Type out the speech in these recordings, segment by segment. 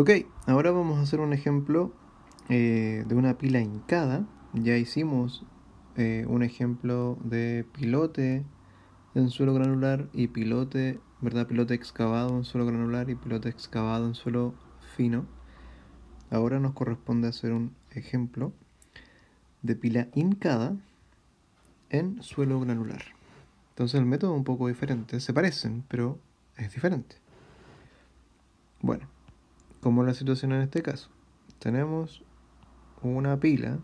Ok, ahora vamos a hacer un ejemplo de una pila hincada. Ya hicimos un ejemplo de pilote en suelo granular y pilote, ¿verdad? Pilote excavado en suelo granular y pilote excavado en suelo fino. Ahora nos corresponde hacer un ejemplo de pila hincada en suelo granular. Entonces el método es un poco diferente. Se parecen, pero es diferente. Bueno, ¿cómo es la situación en este caso? Tenemos una pila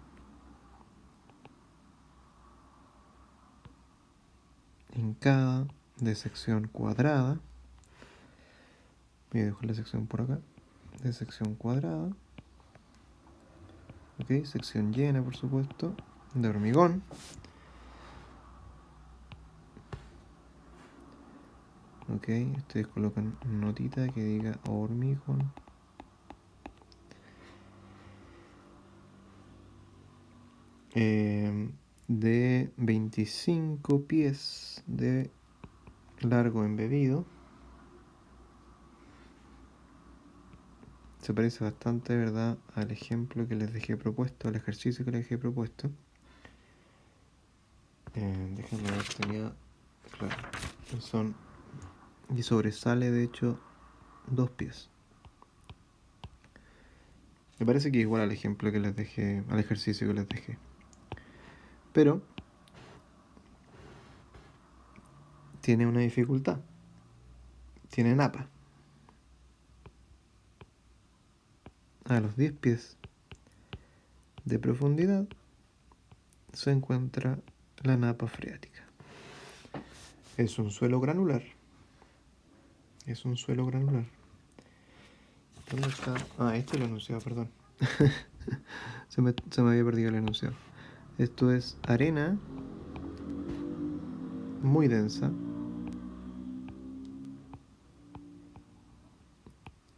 hincada de sección cuadrada. Voy a dejar la sección por acá. De sección cuadrada. Ok, sección llena, por supuesto. De hormigón. Ok, ustedes colocan notita que diga hormigón. De 25 pies de largo embebido. Se parece bastante, ¿verdad?, al ejemplo que les dejé propuesto, al ejercicio que les dejé propuesto. Déjenme ver, tenía, claro, son, y sobresale de hecho 2 pies. Me parece que es igual al ejemplo que les dejé, al ejercicio que les dejé. Pero tiene una dificultad. Tiene napa. A los 10 pies de profundidad se encuentra la napa freática. Es un suelo granular. Es un suelo granular. ¿Dónde está? Ah, este es el enunciado, perdón. se me había perdido el enunciado. Esto es arena muy densa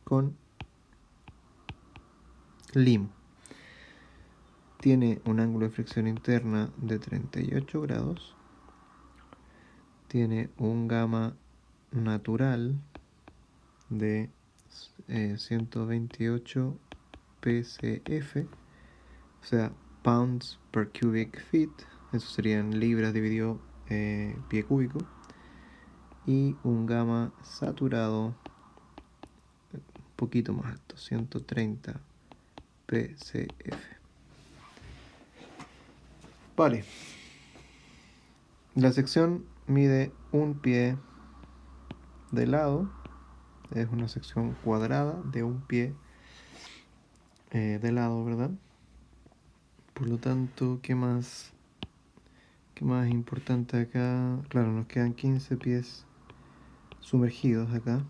con limo. Tiene un ángulo de fricción interna de 38 grados. Tiene un gamma natural de 128 PCF, o sea, pounds per cubic feet. Eso serían libras dividido pie cúbico. Y un gamma saturado un poquito más alto, 130 PCF. Vale. La sección mide un pie de lado. Es una sección cuadrada de un pie de lado, ¿verdad? Por lo tanto, ¿qué más es importante acá? Claro, nos quedan 15 pies sumergidos acá.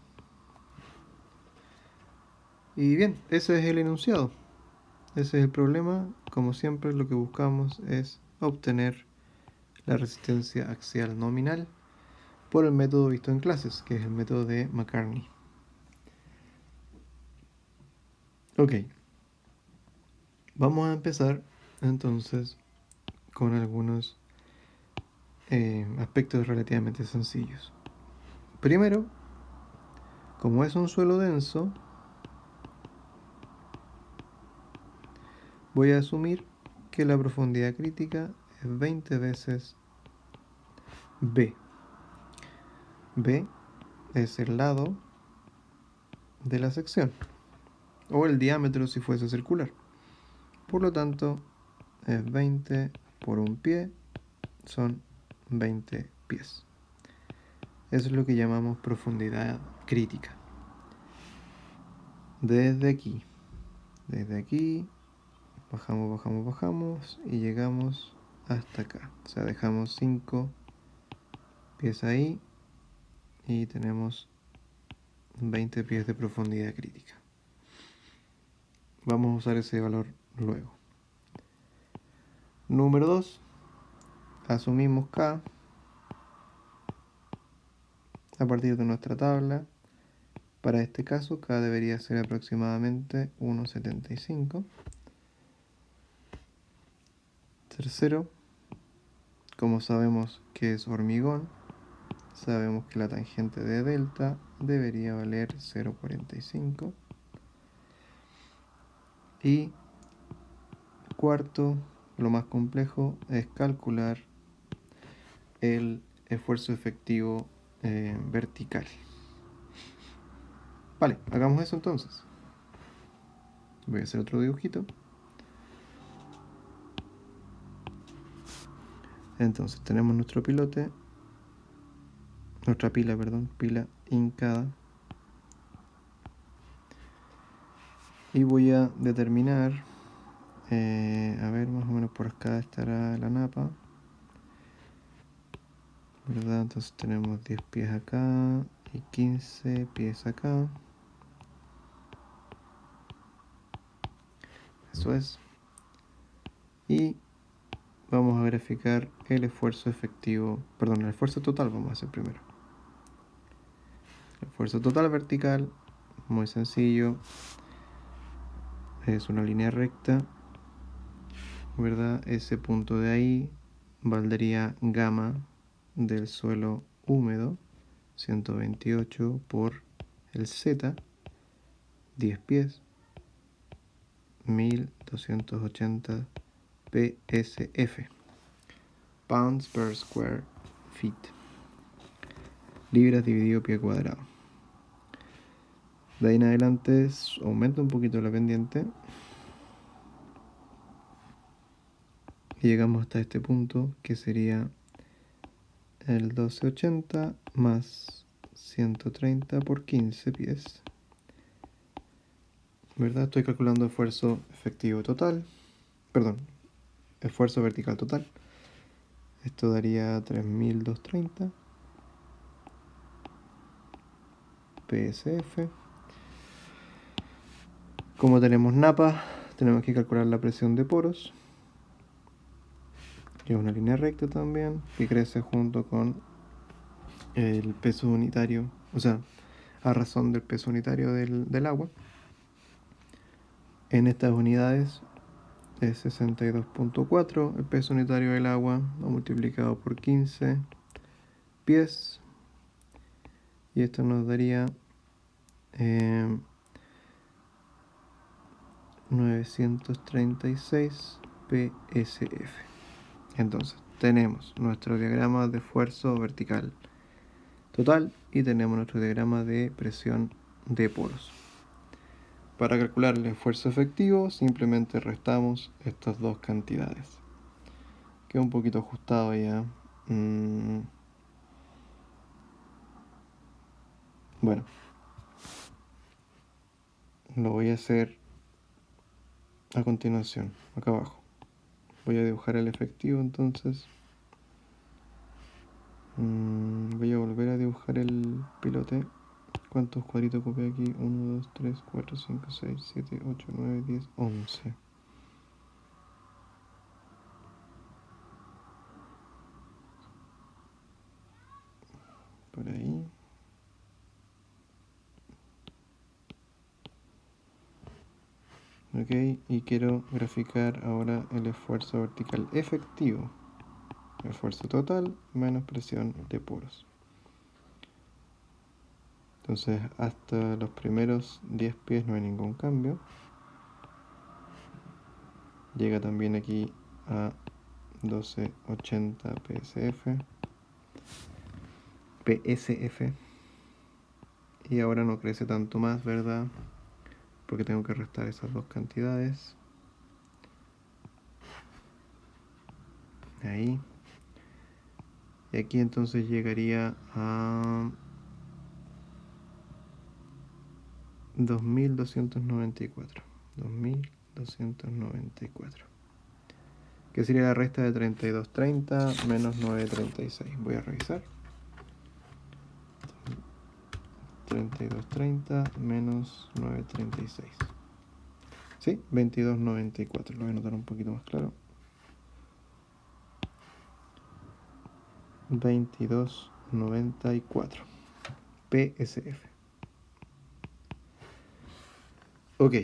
Y bien, ese es el enunciado. Ese es el problema. Como siempre, lo que buscamos es obtener la resistencia axial nominal por el método visto en clases, que es el método de McCartney. Ok, vamos a empezar entonces con algunos aspectos relativamente sencillos. Primero, como es un suelo denso, voy a asumir que la profundidad crítica es 20 veces B. B es el lado de la sección, o el diámetro si fuese circular. Por lo tanto, es 20 por un pie, son 20 pies. Eso es lo que llamamos profundidad crítica. Desde aquí, bajamos y llegamos hasta acá. O sea, dejamos 5 pies ahí y tenemos 20 pies de profundidad crítica. Vamos a usar ese valor luego. Número 2. Asumimos K a partir de nuestra tabla. Para este caso, K debería ser aproximadamente 1,75. Tercero, como sabemos que es hormigón, sabemos que la tangente de delta debería valer 0,45. Y cuarto, lo más complejo, es calcular el esfuerzo efectivo vertical. Vale, hagamos eso entonces. Voy a hacer otro dibujito. Entonces tenemos nuestro pilote, nuestra pila, perdón, pila hincada. Y voy a determinar, a ver, más o menos por acá estará la napa, ¿verdad? Entonces tenemos 10 pies acá y 15 pies acá. Eso es. Y vamos a verificar el esfuerzo efectivo, perdón, el esfuerzo total vamos a hacer primero. El esfuerzo total vertical, muy sencillo, es una línea recta, ¿verdad? Ese punto de ahí valdría gamma del suelo húmedo, 128 por el Z, 10 pies, 1280 PSF, pounds per square feet, libras dividido pie cuadrado. De ahí en adelante aumenta un poquito la pendiente y llegamos hasta este punto, que sería el 1280 más 130 por 15 pies, ¿verdad? Estoy calculando esfuerzo efectivo total, perdón, esfuerzo vertical total. Esto daría 3230 PSF. Como tenemos napa, tenemos que calcular la presión de poros, que es una línea recta también, que crece junto con el peso unitario, o sea, a razón del peso unitario del agua. En estas unidades es 62.4 el peso unitario del agua, multiplicado por 15 pies, y esto nos daría 936 PSF. Entonces tenemos nuestro diagrama de esfuerzo vertical total y tenemos nuestro diagrama de presión de poros. Para calcular el esfuerzo efectivo simplemente restamos estas dos cantidades. Queda un poquito ajustado ya. Bueno, lo voy a hacer a continuación, acá abajo. Voy a dibujar el efectivo entonces. Voy a volver a dibujar el pilote. ¿Cuántos cuadritos copié aquí? 1, 2, 3, 4, 5, 6, 7, 8, 9, 10, 11. Por ahí. Ok, y quiero graficar ahora el esfuerzo vertical efectivo. Esfuerzo total menos presión de poros. Entonces hasta los primeros 10 pies no hay ningún cambio. Llega también aquí a 1280 PSF. Y ahora no crece tanto más, ¿verdad? Porque tengo que restar esas dos cantidades. Ahí. Y aquí entonces llegaría a 2294. 2294. Que sería la resta de 3230 menos 936. Voy a revisar. 3230 menos 936. ¿Sí? 2294. Lo voy a anotar un poquito más claro. 2294 PSF. Ok,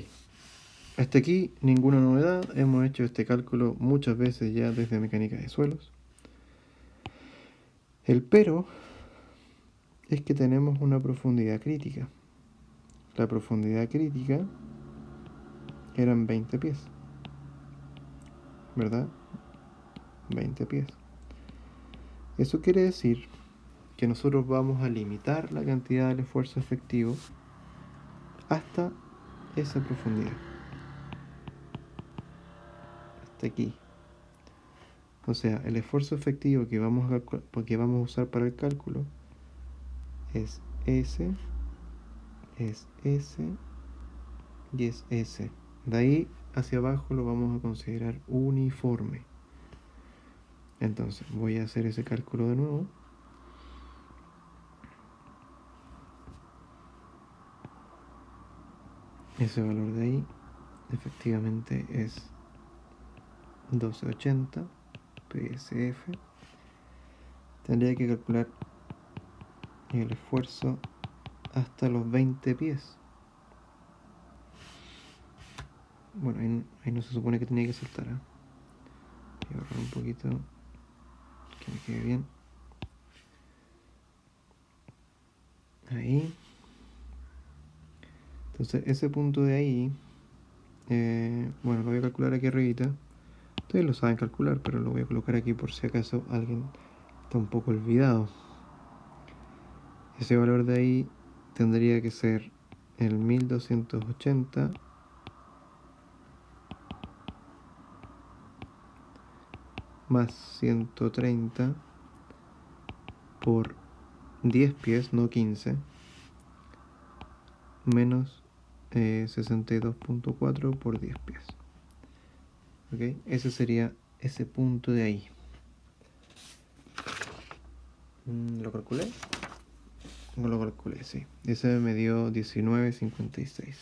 hasta aquí ninguna novedad. Hemos hecho este cálculo muchas veces ya desde mecánica de suelos. El pero es que tenemos una profundidad crítica. La profundidad crítica eran 20 pies, ¿verdad? 20 pies. Eso quiere decir que nosotros vamos a limitar la cantidad del esfuerzo efectivo hasta esa profundidad, hasta aquí. O sea, el esfuerzo efectivo que vamos a usar para el cálculo es S, es S y es S. De ahí hacia abajo lo vamos a considerar uniforme. Entonces voy a hacer ese cálculo de nuevo. Ese valor de ahí efectivamente es 1280 PSF. Tendría que calcular el esfuerzo hasta los 20 pies. Bueno, ahí no se supone que tenía que saltar, ¿eh? Voy a ahorrar un poquito, que me quede bien. Ahí. Entonces ese punto de ahí, bueno, lo voy a calcular aquí arribita. Ustedes lo saben calcular, pero lo voy a colocar aquí por si acaso alguien está un poco olvidado. Ese valor de ahí tendría que ser el 1280 más 130 por 10 pies, no 15, menos 62.4 por 10 pies. ¿Ok? Ese sería ese punto de ahí. ¿Lo calculé? No lo calculé, sí. Ese me dio 19.56.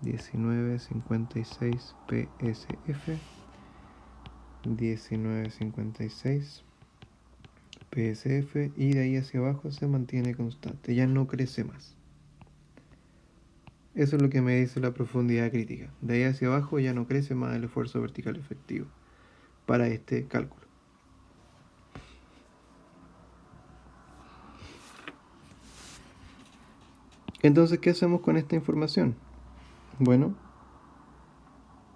19.56 PSF. 19.56 PSF. Y de ahí hacia abajo se mantiene constante. Ya no crece más. Eso es lo que me dice la profundidad crítica. De ahí hacia abajo ya no crece más el esfuerzo vertical efectivo para este cálculo. Entonces, ¿qué hacemos con esta información? Bueno,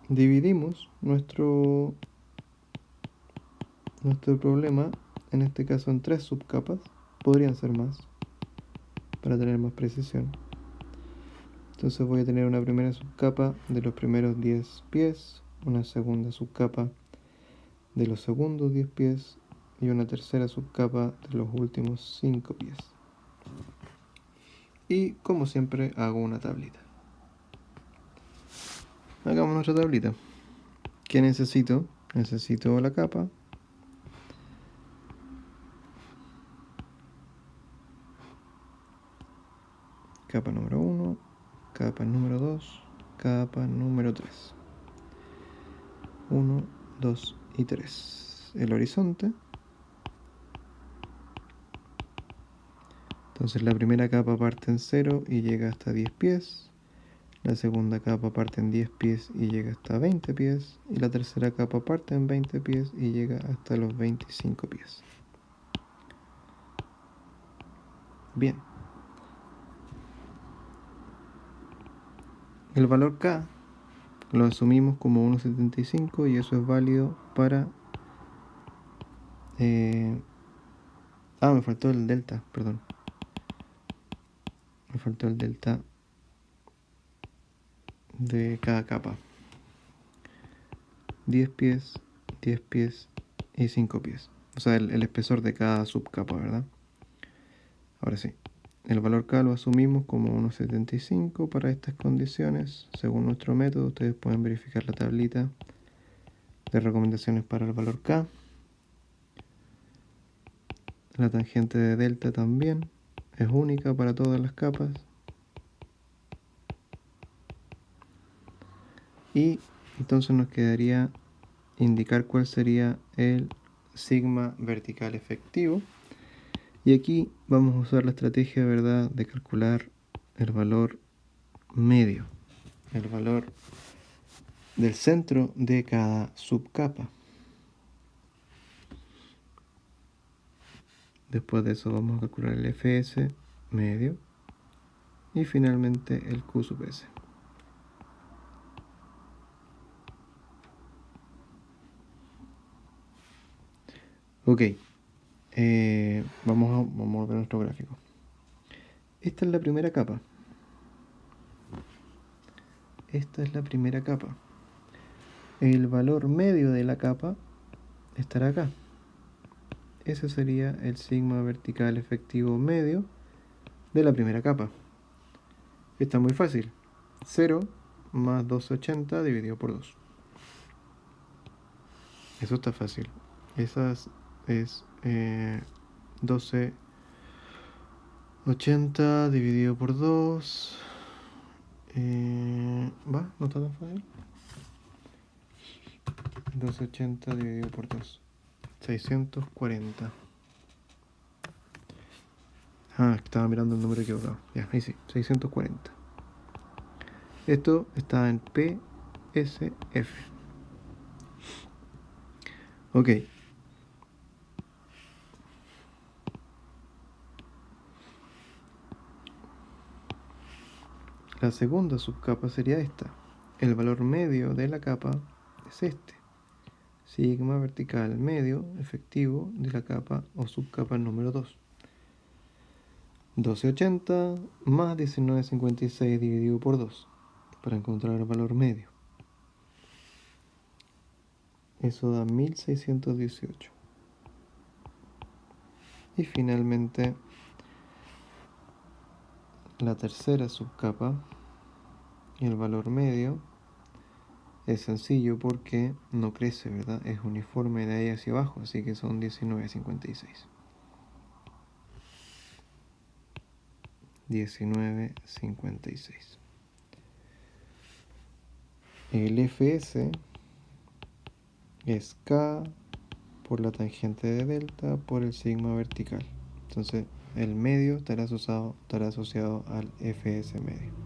dividimos nuestro problema, en este caso en 3 subcapas. Podrían ser más, para tener más precisión. Entonces voy a tener una primera subcapa de los primeros 10 pies, una segunda subcapa de los segundos 10 pies y una tercera subcapa de los últimos 5 pies. Y como siempre hago una tablita. Hagamos nuestra tablita. ¿Qué necesito? Necesito la capa. Capa número 1, capa número 2, capa número 3. 1, 2 y 3. El horizonte. Entonces la primera capa parte en 0 y llega hasta 10 pies. La segunda capa parte en 10 pies y llega hasta 20 pies. Y la tercera capa parte en 20 pies y llega hasta los 25 pies. Bien. El valor K lo asumimos como 1,75 y eso es válido para... me faltó el delta, perdón. Me faltó el delta de cada capa. 10 pies, 10 pies y 5 pies. O sea, el espesor de cada subcapa, ¿verdad? Ahora sí. El valor K lo asumimos como 1,75 para estas condiciones. Según nuestro método, ustedes pueden verificar la tablita de recomendaciones para el valor K. La tangente de delta también es única para todas las capas. Y entonces nos quedaría indicar cuál sería el sigma vertical efectivo. Y aquí vamos a usar la estrategia, ¿verdad?, de calcular el valor medio, el valor del centro de cada subcapa. Después de eso vamos a calcular el Fs medio y finalmente el Q sub S. Ok, vamos a ver nuestro gráfico. Esta es la primera capa. Esta es la primera capa. El valor medio de la capa estará acá. Ese sería el sigma vertical efectivo medio de la primera capa. Está muy fácil. 0 más 1280 dividido por 2. Eso está fácil. Esa es 1280 dividido por 2. ¿Va? ¿No está tan fácil? 1280 dividido por 2. 640. Ah, estaba mirando el número equivocado. Ya, ahí sí, 640. Esto está en PSF. Ok. La segunda subcapa sería esta. El valor medio de la capa es este. Sigma vertical medio efectivo de la capa o subcapa número 2. 1280 más 1956 dividido por 2 para encontrar el valor medio. Eso da 1618. Y finalmente la tercera subcapa, el valor medio, es sencillo porque no crece, ¿verdad? Es uniforme de ahí hacia abajo, así que son 1956. 1956. El Fs es K por la tangente de delta por el sigma vertical. Entonces el medio estará asociado al Fs medio.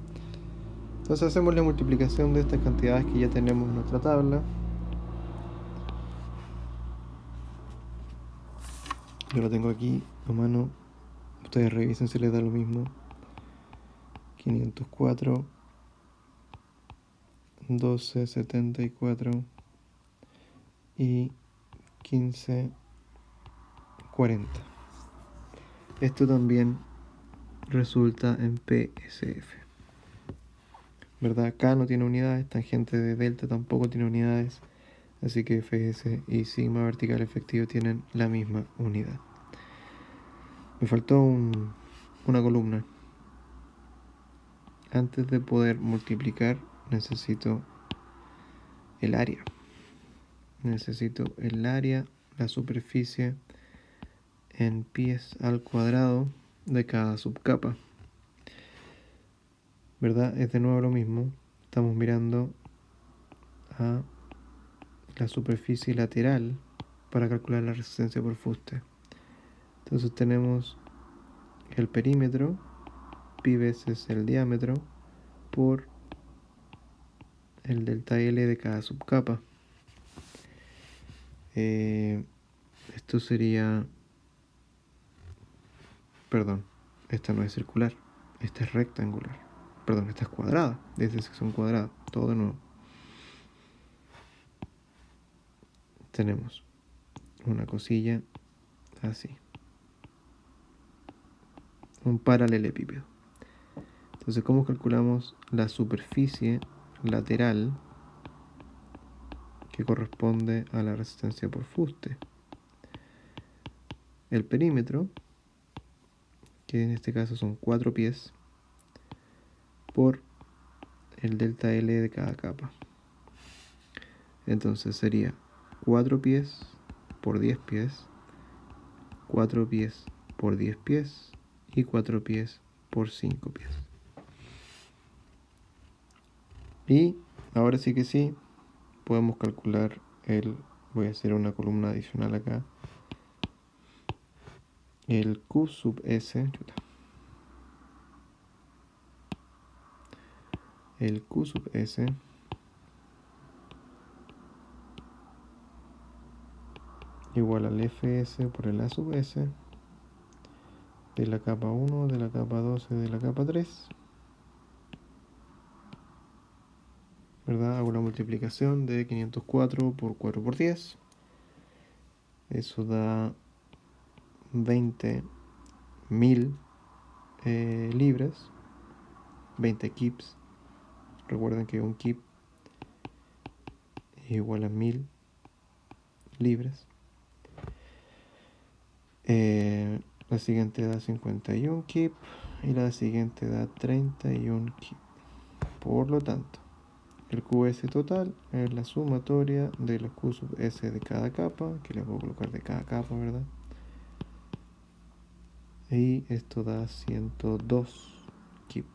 Entonces hacemos la multiplicación de estas cantidades que ya tenemos en nuestra tabla. Yo lo tengo aquí a mano. Ustedes revisen si les da lo mismo. 504, 1274 y 1540. Esto también resulta en PSF. ¿Verdad? K no tiene unidades, tangente de delta tampoco tiene unidades, así que Fs y sigma vertical efectivo tienen la misma unidad. Me faltó una columna. Antes de poder multiplicar necesito el área. Necesito el área, la superficie en pies al cuadrado de cada subcapa. ¿Verdad? Es de nuevo lo mismo. Estamos mirando a la superficie lateral para calcular la resistencia por fuste. Entonces tenemos el perímetro, pi veces el diámetro, por el delta L de cada subcapa. Esto sería... Perdón, esta no es circular, esta es rectangular. Perdón, esta es cuadrada, desde sección cuadrada, todo de nuevo. Tenemos una cosilla así, un paralelepípedo. Entonces, ¿cómo calculamos la superficie lateral que corresponde a la resistencia por fuste? El perímetro, que en este caso son 4 pies, por el delta L de cada capa. Entonces sería 4 pies por 10 pies, 4 pies por 10 pies y 4 pies por 5 pies. Y ahora sí que sí, podemos calcular voy a hacer una columna adicional acá, el Q sub S, el Q sub S igual al Fs por el A sub S de la capa 1, de la capa 2 y de la capa 3. ¿Verdad? Hago la multiplicación de 504 por 4 por 10. Eso da 20.000 libras, 20 kips. Recuerden que un kip es igual a 1000 libras. La siguiente da 51 kip y la siguiente da 31 kip. Por lo tanto, el QS total es la sumatoria de los Q sub S de cada capa, que le puedo colocar de cada capa, ¿verdad? Y esto da 102 kip.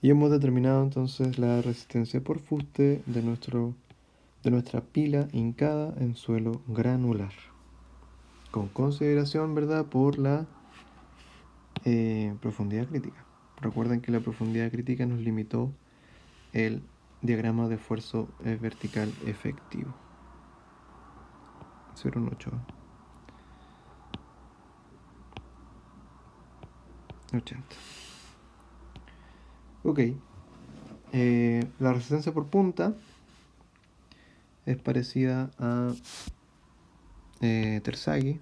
Y hemos determinado entonces la resistencia por fuste de nuestra pila hincada en suelo granular. Con consideración, ¿verdad?, por la profundidad crítica. Recuerden que la profundidad crítica nos limitó el diagrama de esfuerzo vertical efectivo. 0,8. 80. Ok. La resistencia por punta es parecida a Terzaghi.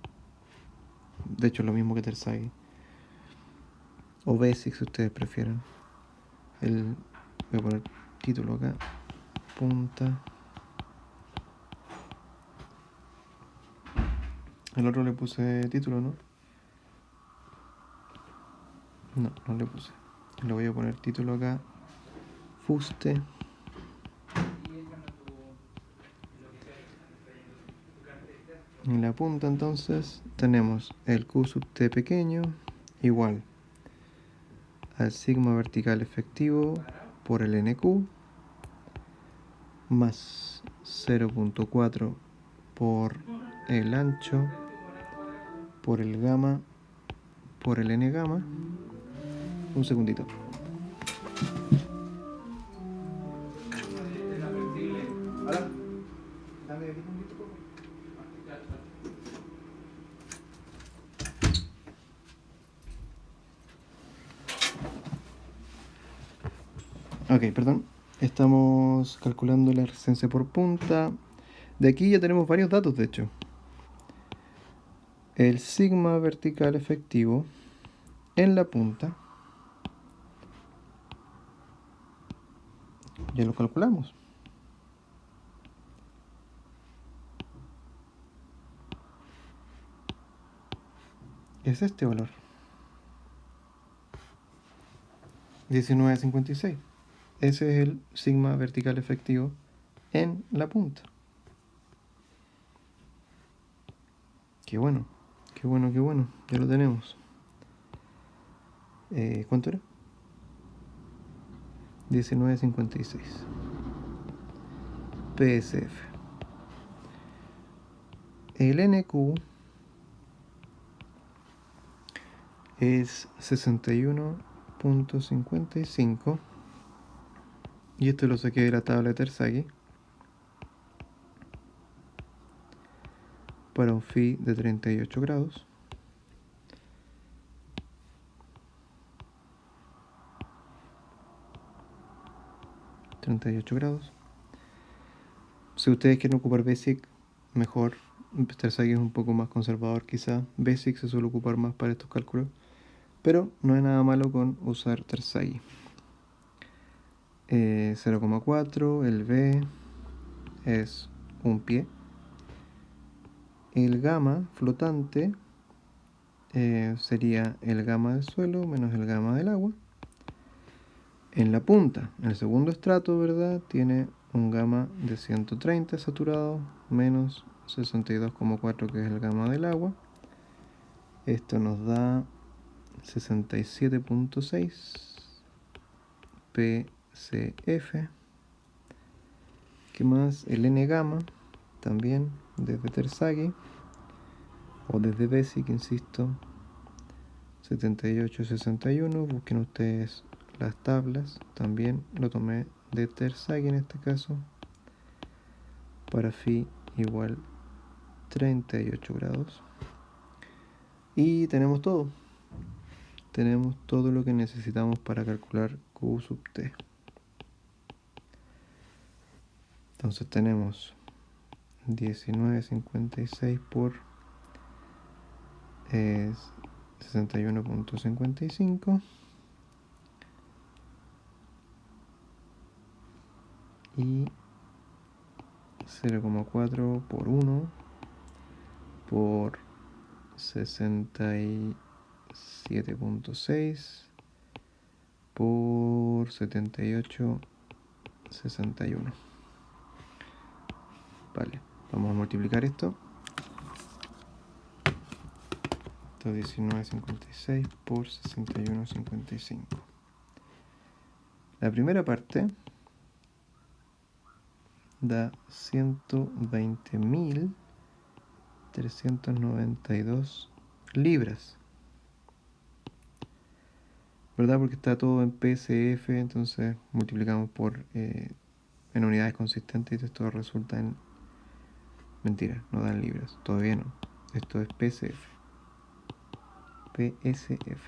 De hecho, es lo mismo que Terzaghi. O Basic, si ustedes prefieren. Voy a poner título acá. Punta. El otro le puse título, ¿no? No le puse. Le voy a poner título acá. Fuste. En la punta entonces tenemos el Q sub T pequeño igual al sigma vertical efectivo por el NQ más 0.4 por el ancho por el gamma por el N gamma. Un segundito. Ok, perdón. Estamos calculando la resistencia por punta. De aquí ya tenemos varios datos, de hecho. El sigma vertical efectivo en la punta ya lo calculamos. Es este valor. 19,56. Ese es el sigma vertical efectivo en la punta. Qué bueno, qué bueno, qué bueno. Ya lo tenemos. ¿Cuánto era? 19,56. PSF. El NQ es 61.55 y esto lo saqué de la tabla de Terzaghi para un phi de 38 grados. Si ustedes quieren ocupar Basic, mejor. Terzaghi es un poco más conservador quizá. Basic se suele ocupar más para estos cálculos, pero no hay nada malo con usar Terzaghi. 0,4, el B es un pie. El gamma flotante sería el gamma del suelo menos el gamma del agua. En la punta, en el segundo estrato, ¿verdad?, tiene un gamma de 130 saturado menos 62,4 que es el gamma del agua. Esto nos da 67.6 PCF. ¿Qué más? El N gamma, también desde Terzaghi o desde Basic, insisto, 78,61. Busquen ustedes las tablas. También lo tomé de Terzaghi en este caso. Para phi igual 38 grados. Y tenemos todo. Tenemos todo lo que necesitamos para calcular Q sub T. Entonces tenemos 19.56 por 61.55 y 0,4 por 1 por 67.6 por 78.61. Vale, vamos a multiplicar esto. Esto es 19.56 por 61.55. La primera parte da 120.392 libras, ¿verdad? Porque está todo en PSF, entonces multiplicamos por en unidades consistentes y esto resulta en... Mentira, no dan libras, todavía no. Esto es PSF. PSF.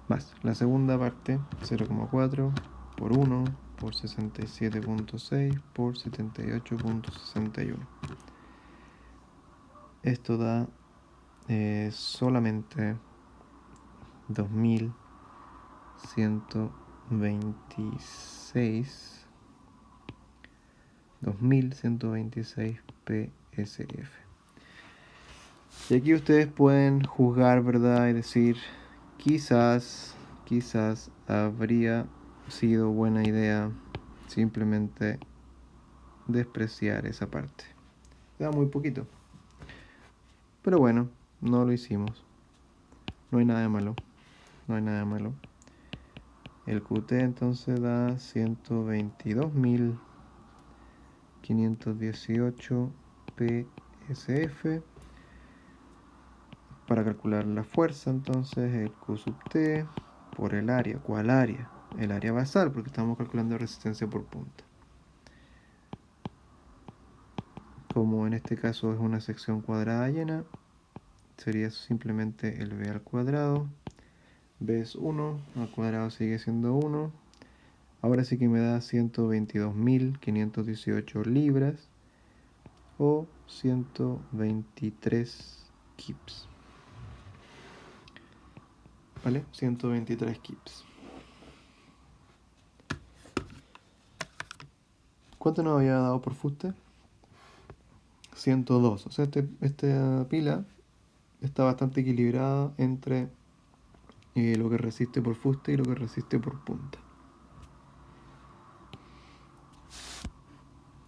Más la segunda parte, 0,4 por 1 por 67.6 por 78.61. Esto da solamente 2126 PSF. Y aquí ustedes pueden juzgar, ¿verdad? Y decir, quizás habría sido buena idea simplemente despreciar esa parte. Da muy poquito. Pero bueno, no lo hicimos. No hay nada de malo. No hay nada de malo. El QT entonces da 122.518 PSF. Para calcular la fuerza, entonces el Q sub T por el área. ¿Cuál área? El área basal, porque estamos calculando resistencia por punta. Como en este caso es una sección cuadrada llena, sería simplemente el B al cuadrado. B es 1, al cuadrado sigue siendo 1. Ahora sí que me da 122.518 libras o 123 kips. ¿Vale? 123 kips. ¿Cuánto nos había dado por fuste? 102. O sea, esta pila está bastante equilibrada entre lo que resiste por fuste y lo que resiste por punta.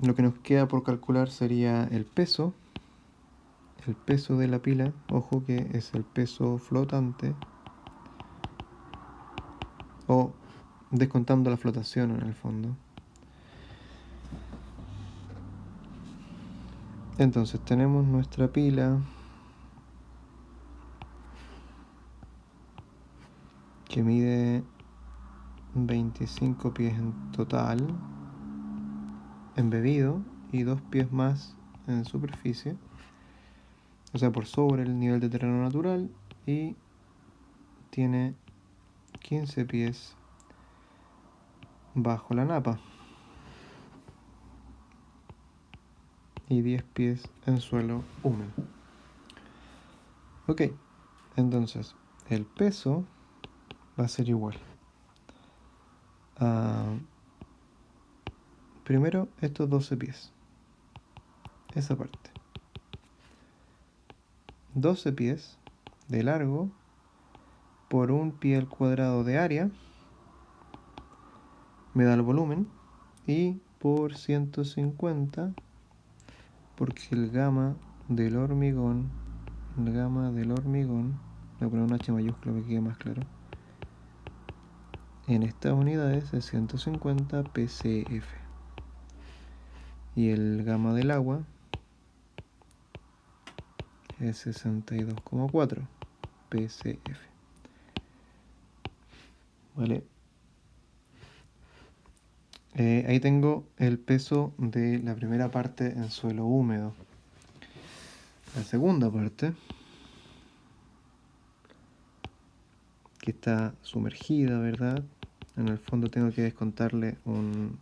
Lo que nos queda por calcular sería el peso de la pila. Ojo que es el peso flotante o descontando la flotación en el fondo. Entonces tenemos nuestra pila que mide 25 pies en total, embebido, y 2 pies más en superficie, o sea, por sobre el nivel de terreno natural, y tiene 15 pies bajo la napa y 10 pies en suelo húmedo. Ok, entonces el peso va a ser igual a primero estos 12 pies, esa parte, 12 pies de largo por un pie al cuadrado de área me da el volumen, y por 150 porque el gamma del hormigón, voy a poner un H mayúsculo para que quede más claro, en estas unidades es 150 PCF, y el gamma del agua es 62,4 PCF. Vale. Ahí tengo el peso de la primera parte en suelo húmedo. La segunda parte, que está sumergida, ¿verdad? En el fondo tengo que descontarle un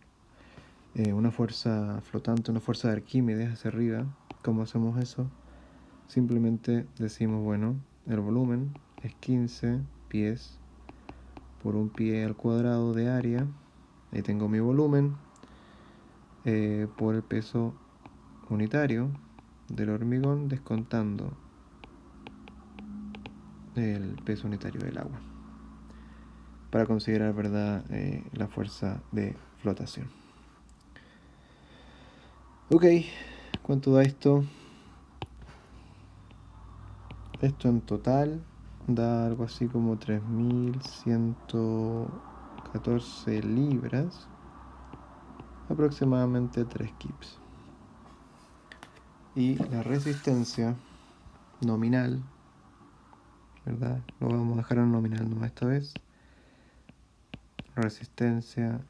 una fuerza flotante, una fuerza de Arquímedes hacia arriba. ¿Cómo hacemos eso? Simplemente decimos, bueno, el volumen es 15 pies por un pie al cuadrado de área. Ahí tengo mi volumen por el peso unitario del hormigón, descontando el peso unitario del agua, para considerar, ¿verdad?, la fuerza de flotación. Ok, ¿cuánto da esto? Esto en total da algo así como 3.114 libras, aproximadamente 3 kips. Y la resistencia nominal, ¿verdad? Lo vamos a dejar en nominal nomás esta vez. Resistencia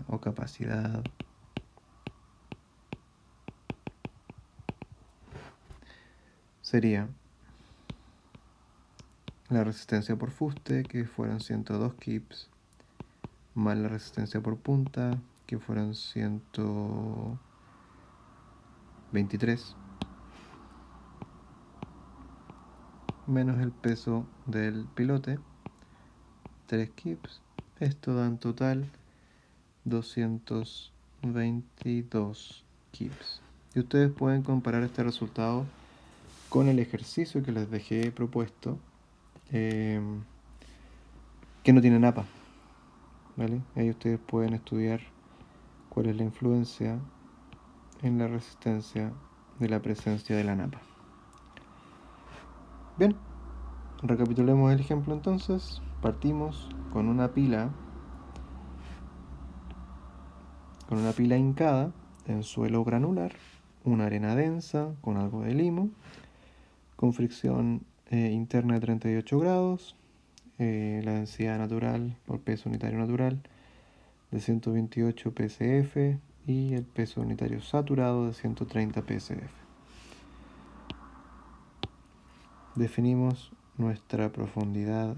o capacidad sería la resistencia por fuste, que fueron 102 kips, más la resistencia por punta, que fueron 123, menos el peso del pilote, 3 kips. Esto da en total 222 kips. Y ustedes pueden comparar este resultado con el ejercicio que les dejé propuesto, que no tiene napa, ¿vale? Ahí ustedes pueden estudiar cuál es la influencia en la resistencia de la presencia de la napa. Bien, recapitulemos el ejemplo entonces. Partimos con una pila hincada en suelo granular, una arena densa con algo de limo, con fricción interna de 38 grados, la densidad natural o peso unitario natural de 128 psf y el peso unitario saturado de 130 psf. Definimos nuestra profundidad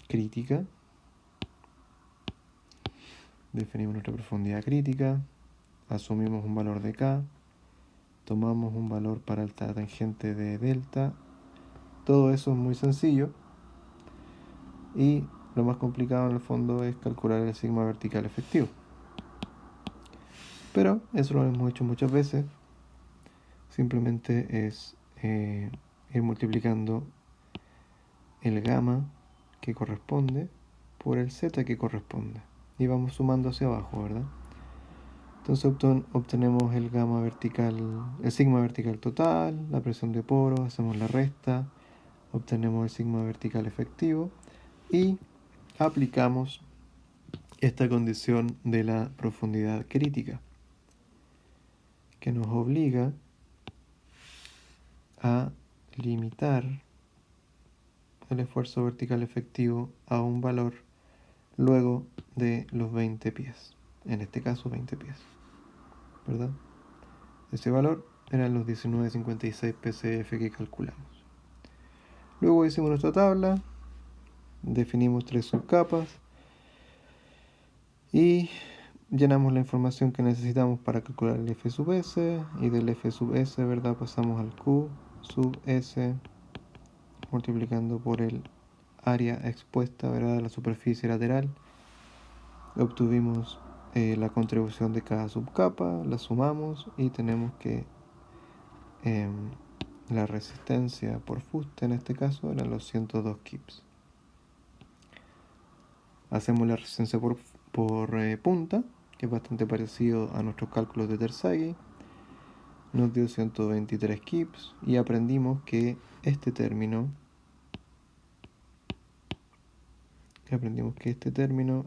crítica. Asumimos un valor de K, tomamos un valor para el tangente de delta. Todo eso es muy sencillo y lo más complicado en el fondo es calcular el sigma vertical efectivo. Pero eso lo hemos hecho muchas veces. Simplemente es ir multiplicando el gamma que corresponde por el z que corresponde. Y vamos sumando hacia abajo, ¿verdad? Entonces obtenemos el gamma vertical, el sigma vertical total, la presión de poros, hacemos la resta, obtenemos el sigma vertical efectivo y aplicamos esta condición de la profundidad crítica, que nos obliga a limitar el esfuerzo vertical efectivo a un valor luego de los 20 pies, en este caso 20 pies, ¿verdad? Ese valor eran los 19,56 psf que calculamos. Luego hicimos nuestra tabla, definimos 3 subcapas y llenamos la información que necesitamos para calcular el F sub S, y del F sub S, ¿verdad?, pasamos al Q sub S multiplicando por el área expuesta, ¿verdad?, de la superficie lateral. Obtuvimos la contribución de cada subcapa, la sumamos y tenemos que la resistencia por fuste en este caso eran los 102 kips. Hacemos la resistencia por punta, que es bastante parecido a nuestros cálculos de Terzaghi. Nos dio 123 kips y aprendimos que este término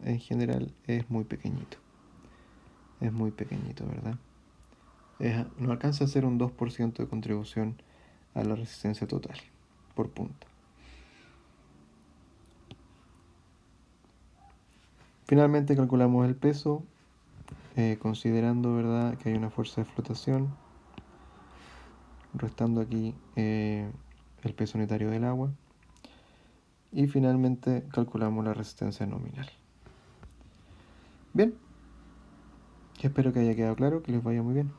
en general es muy pequeñito. Es muy pequeñito, ¿verdad? No alcanza a ser un 2% de contribución a la resistencia total por punta. Finalmente calculamos el peso, considerando, ¿verdad?, que hay una fuerza de flotación, restando aquí el peso unitario del agua. Y finalmente calculamos la resistencia nominal. Bien, Espero que haya quedado claro, que les vaya muy bien.